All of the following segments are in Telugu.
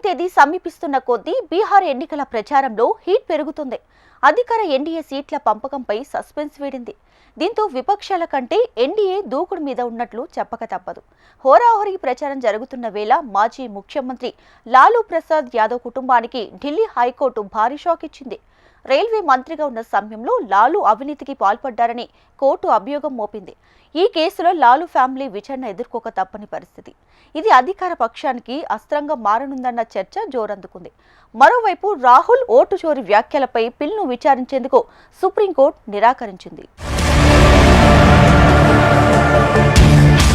తేదీ సమీపిస్తున్న కొద్దీ బీహార్ ఎన్నికల ప్రచారంలో హీట్ పెరుగుతుంది. అధికార ఎన్డీఏ సీట్ల పంపకంపై సస్పెన్స్ వీడింది. దీంతో విపక్షాల కంటే ఎన్డీఏ దూకుడు మీద ఉన్నట్లు చెప్పక తప్పదు. హోరాహోరీ ప్రచారం జరుగుతున్న వేళ మాజీ ముఖ్యమంత్రి లాలూ ప్రసాద్ యాదవ్ కుటుంబానికి ఢిల్లీ హైకోర్టు భారీ షాక్ ఇచ్చింది. రైల్వే మంత్రిగా ఉన్న సమయంలో లాలూ అవినీతికి పాల్పడ్డారని కోర్టు అభియోగం మోపింది. ఈ కేసులో లాలూ ఫ్యామిలీ విచారణ ఎదుర్కోక తప్పని పరిస్థితి. ఇది అధికార పక్షానికి అస్త్రంగా మారనుందన్న చర్చ జోరందుకుంది. మరోవైపు రాహుల్ ఓటు చోరీ వ్యాఖ్యలపై పిల్ను విచారించేందుకు సుప్రీంకోర్టు నిరాకరించింది.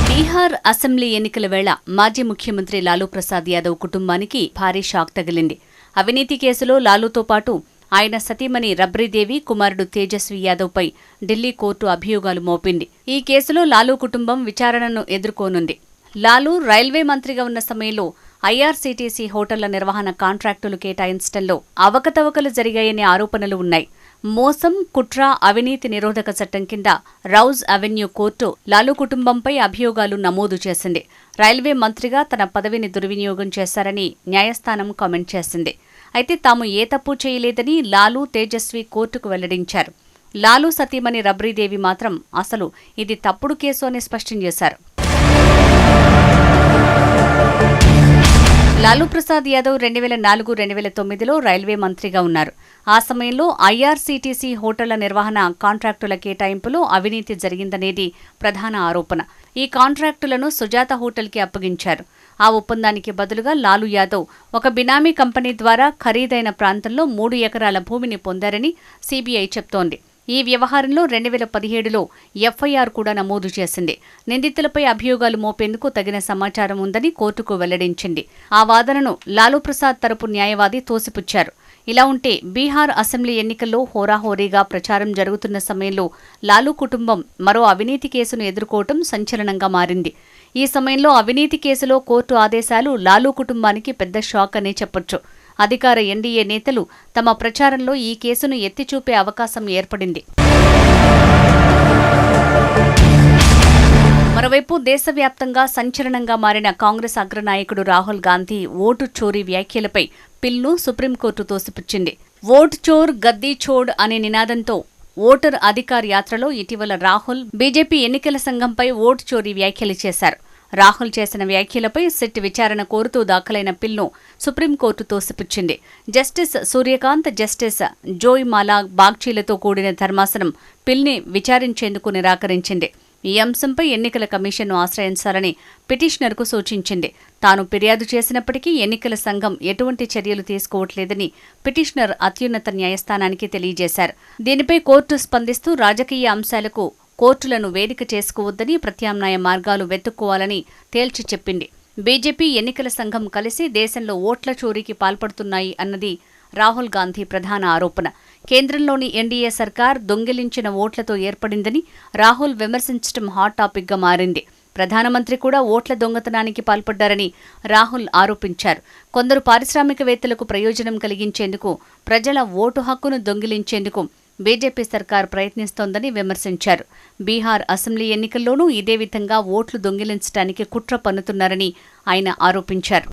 బీహార్ అసెంబ్లీ ఎన్నికల వేళ మాజీ ముఖ్యమంత్రి లాలూ ప్రసాద్ యాదవ్ కుటుంబానికి భారీ షాక్ తగిలింది. అవినీతి కేసులో లాలూతో పాటు ఆయన సతీమణి రబ్రీదేవి, కుమారుడు తేజస్వి యాదవ్పై ఢిల్లీ కోర్టు అభియోగాలు మోపింది. ఈ కేసులో లాలూ కుటుంబం విచారణను ఎదుర్కోనుంది. లాలూ రైల్వే మంత్రిగా ఉన్న సమయంలో ఐఆర్సీటీసీ హోటళ్ల నిర్వహణ కాంట్రాక్టులు కేటాయించడంలో అవకతవకలు జరిగాయనే ఆరోపణలు ఉన్నాయి. మోసం, కుట్ర, అవినీతి నిరోధక చట్టం కింద రౌజ్ అవెన్యూ కోర్టు లాలూ కుటుంబంపై అభియోగాలు నమోదు చేసింది. రైల్వే మంత్రిగా తన పదవిని దుర్వినియోగం చేశారని న్యాయస్థానం కామెంట్ చేసింది. అయితే తాము ఏ తప్పు చేయలేదని లాలూ, తేజస్వి కోర్టుకు వెల్లడించారు. లాలూ సతీమణి రబ్రీదేవి మాత్రం అసలు ఇది తప్పుడు కేసు అని స్పష్టం చేశారు. లాలూ ప్రసాద్ యాదవ్ 2004-2009లో రైల్వే మంత్రిగా ఉన్నారు. ఆ సమయంలో ఐఆర్సీటీసీ హోటళ్ల నిర్వహణ కాంట్రాక్టుల కేటాయింపులో అవినీతి జరిగిందనేది ప్రధాన ఆరోపణ. ఈ కాంట్రాక్టులను సుజాత హోటల్కి అప్పగించారు. ఆ ఒప్పందానికి బదులుగా లాలూ యాదవ్ ఒక బినామీ కంపెనీ ద్వారా ఖరీదైన ప్రాంతంలో 3 ఎకరాల భూమిని పొందారని సీబీఐ చెప్తోంది. ఈ వ్యవహారంలో 2017లో ఎఫ్ఐఆర్ కూడా నమోదు చేసింది. నిందితులపై అభియోగాలు మోపేందుకు తగిన సమాచారం ఉందని కోర్టుకు వెల్లడించింది. ఆ వాదనను లాలూ ప్రసాద్ తరపు న్యాయవాది తోసిపుచ్చారు. ఇలా ఉంటే బీహార్ అసెంబ్లీ ఎన్నికల్లో హోరాహోరీగా ప్రచారం జరుగుతున్న సమయంలో లాలూ కుటుంబం మరో అవినీతి కేసును ఎదుర్కోవటం సంచలనంగా మారింది. ఈ సమయంలో అవినీతి కేసులో కోర్టు ఆదేశాలు లాలూ కుటుంబానికి పెద్ద షాక్ అనే చెప్పొచ్చు. అధికార ఎన్డీఏ నేతలు తమ ప్రచారంలో ఈ కేసును ఎత్తిచూపే అవకాశం ఏర్పడింది. మరోవైపు దేశవ్యాప్తంగా సంచలనంగా మారిన కాంగ్రెస్ అగ్రనాయకుడు రాహుల్ గాంధీ ఓటు చోరీ వ్యాఖ్యలపై పిల్ను సుప్రీంకోర్టు తోసిపుచ్చింది. ఓట్ చోర్ గద్దీ చోడ్ అనే నినాదంతో ఓటర్ అధికార్ యాత్రలో ఇటీవల రాహుల్ బీజేపీ ఎన్నికల సంఘంపై ఓటు చోరీ వ్యాఖ్యలు చేశారు. రాహుల్ చేసిన వ్యాఖ్యలపై సిట్ విచారణ కోరుతూ దాఖలైన పిల్ను సుప్రీంకోర్టు తోసిపుచ్చింది. జస్టిస్ సూర్యకాంత్, జస్టిస్ జోయ్మాలా బాగ్చీలతో కూడిన ధర్మాసనం పిల్ని విచారించేందుకు నిరాకరించింది. ఈ అంశంపై ఎన్నికల కమిషన్ను ఆశ్రయించాలని పిటిషనర్కు సూచించింది. తాను ఫిర్యాదు చేసినప్పటికీ ఎన్నికల సంఘం ఎటువంటి చర్యలు తీసుకోవట్లేదని పిటిషనర్ అత్యున్నత న్యాయస్థానానికి తెలియజేశారు. దీనిపై కోర్టు స్పందిస్తూ రాజకీయ అంశాలకు కోర్టులను వేదిక చేసుకోవద్దని, ప్రత్యామ్నాయ మార్గాలు వెతుక్కోవాలని తేల్చి చెప్పింది. బీజేపీ ఎన్నికల సంఘం కలిసి దేశంలో ఓట్ల చోరీకి పాల్పడుతున్నాయి అన్నది రాహుల్ గాంధీ ప్రధాన ఆరోపణ. కేంద్రంలోని ఎన్డీఏ సర్కార్ దొంగిలించిన ఓట్లతో ఏర్పడిందని రాహుల్ విమర్శించడం హాట్ టాపిక్గా మారింది. ప్రధానమంత్రి కూడా ఓట్ల దొంగతనానికి పాల్పడ్డారని రాహుల్ ఆరోపించారు. కొందరు పారిశ్రామికవేత్తలకు ప్రయోజనం కలిగించేందుకు, ప్రజల ఓటు హక్కును దొంగిలించేందుకు బీజేపీ సర్కార్ ప్రయత్నిస్తోందని విమర్శించారు. బీహార్ అసెంబ్లీ ఎన్నికల్లోనూ ఇదే విధంగా ఓట్లు దొంగిలించడానికి కుట్ర పన్నుతున్నారని ఆయన ఆరోపించారు.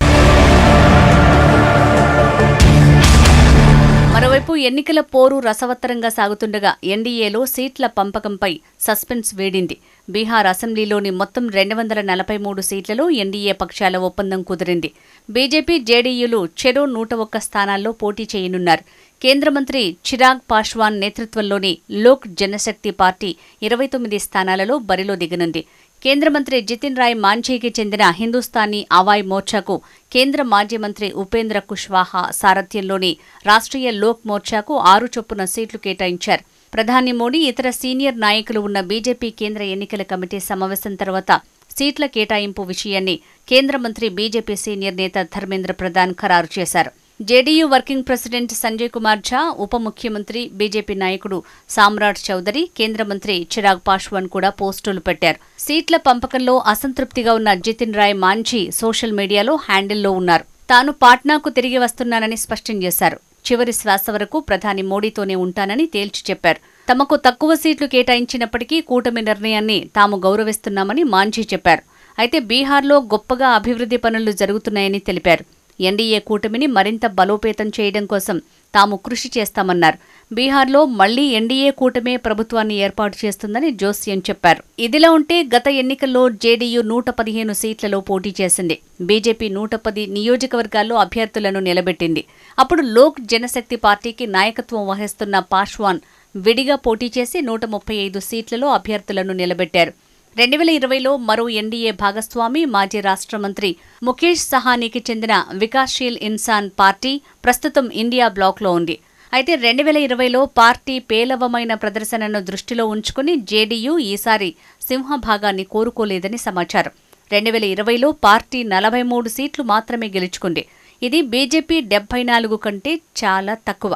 మరోవైపు ఎన్నికల పోరు రసవత్తరంగా సాగుతుండగా ఎన్డీఏలో సీట్ల పంపకంపై సస్పెన్స్ వేడింది. బీహార్ అసెంబ్లీలోని మొత్తం 243 సీట్లలో ఎన్డీఏ పక్షాల ఒప్పందం కుదిరింది. బీజేపీ, జేడీయూలు చెరో 101 స్థానాల్లో పోటీ చేయనున్నారు. కేంద్ర మంత్రి చిరాగ్ పాశ్వాన్ నేతృత్వంలోని లోక్ జనశక్తి పార్టీ 29 స్థానాలలో బరిలో దిగనుంది. కేంద్ర మంత్రి జితిన్ రాయ్ మాంఝీకి చెందిన హిందుస్థానీ అవాయ్ మోర్చాకు కేంద్ర మాజీ మంత్రి ఉపేంద్ర కుష్వాహా సారథ్యంలోని రాష్ట్రీయ లోక్ మోర్చాకు 6 చొప్పున సీట్లు కేటాయించారు. ప్రధాని మోడీ, ఇతర సీనియర్ నాయకులు ఉన్న బీజేపీ కేంద్ర ఎన్నికల కమిటీ సమావేశం తర్వాత సీట్ల కేటాయింపు విషయాన్ని కేంద్ర మంత్రి బీజేపీ సీనియర్ నేత ధర్మేంద్ర ప్రధాన్ ఖరారు చేశారు. JDU working president Sanjay Kumar Jha, ఉప ముఖ్యమంత్రి, బీజేపీ నాయకుడు సామ్రాట్ చౌదరి, కేంద్ర మంత్రి చిరాగ్ పాశ్వాన్ కూడా పోస్టులు పెట్టారు. సీట్ల పంపకంలో అసంతృప్తిగా ఉన్న జితిన్ రాయ్ మాంఝీ సోషల్ మీడియాలో హ్యాండిల్లో ఉన్నారు. తాను పాట్నాకు తిరిగి వస్తున్నానని స్పష్టం చేశారు. చివరి శ్వాస వరకు ప్రధాని మోడీతోనే ఉంటానని తేల్చి చెప్పారు. తమకు తక్కువ సీట్లు కేటాయించినప్పటికీ కూటమి నిర్ణయాన్ని తాము గౌరవిస్తున్నామని మాంఝీ చెప్పారు. అయితే బీహార్లో గొప్పగా అభివృద్ధి పనులు జరుగుతున్నాయని తెలిపారు. ఎన్డీఏ కూటమిని మరింత బలోపేతం చేయడం కోసం తాము కృషి చేస్తామన్నారు. బీహార్లో మళ్లీ ఎన్డీఏ కూటమే ప్రభుత్వాన్ని ఏర్పాటు చేస్తుందని జోస్యం చెప్పారు. ఇదిలా ఉంటే గత ఎన్నికల్లో జేడీయూ 115 సీట్లలో పోటీ చేసింది. బీజేపీ 110 నియోజకవర్గాల్లో అభ్యర్థులను నిలబెట్టింది. అప్పుడు లోక్ జనశక్తి పార్టీకి నాయకత్వం వహిస్తున్న పాశ్వాన్ విడిగా పోటీ చేసి 135 సీట్లలో అభ్యర్థులను నిలబెట్టారు. 2020లో మరో ఎన్డీఏ భాగస్వామి మాజీ రాష్ట్ర మంత్రి ముఖేష్ సహానీకి చెందిన వికాస్శీల్ ఇన్సాన్ పార్టీ ప్రస్తుతం ఇండియా బ్లాక్లో ఉంది. అయితే 2020లో పార్టీ పేలవమైన ప్రదర్శనను దృష్టిలో ఉంచుకుని జేడీయూ ఈసారి సింహభాగాన్ని కోరుకోలేదని సమాచారం. 2020లో పార్టీ 43 సీట్లు మాత్రమే గెలుచుకుంది. ఇది బీజేపీ 74 కంటే చాలా తక్కువ.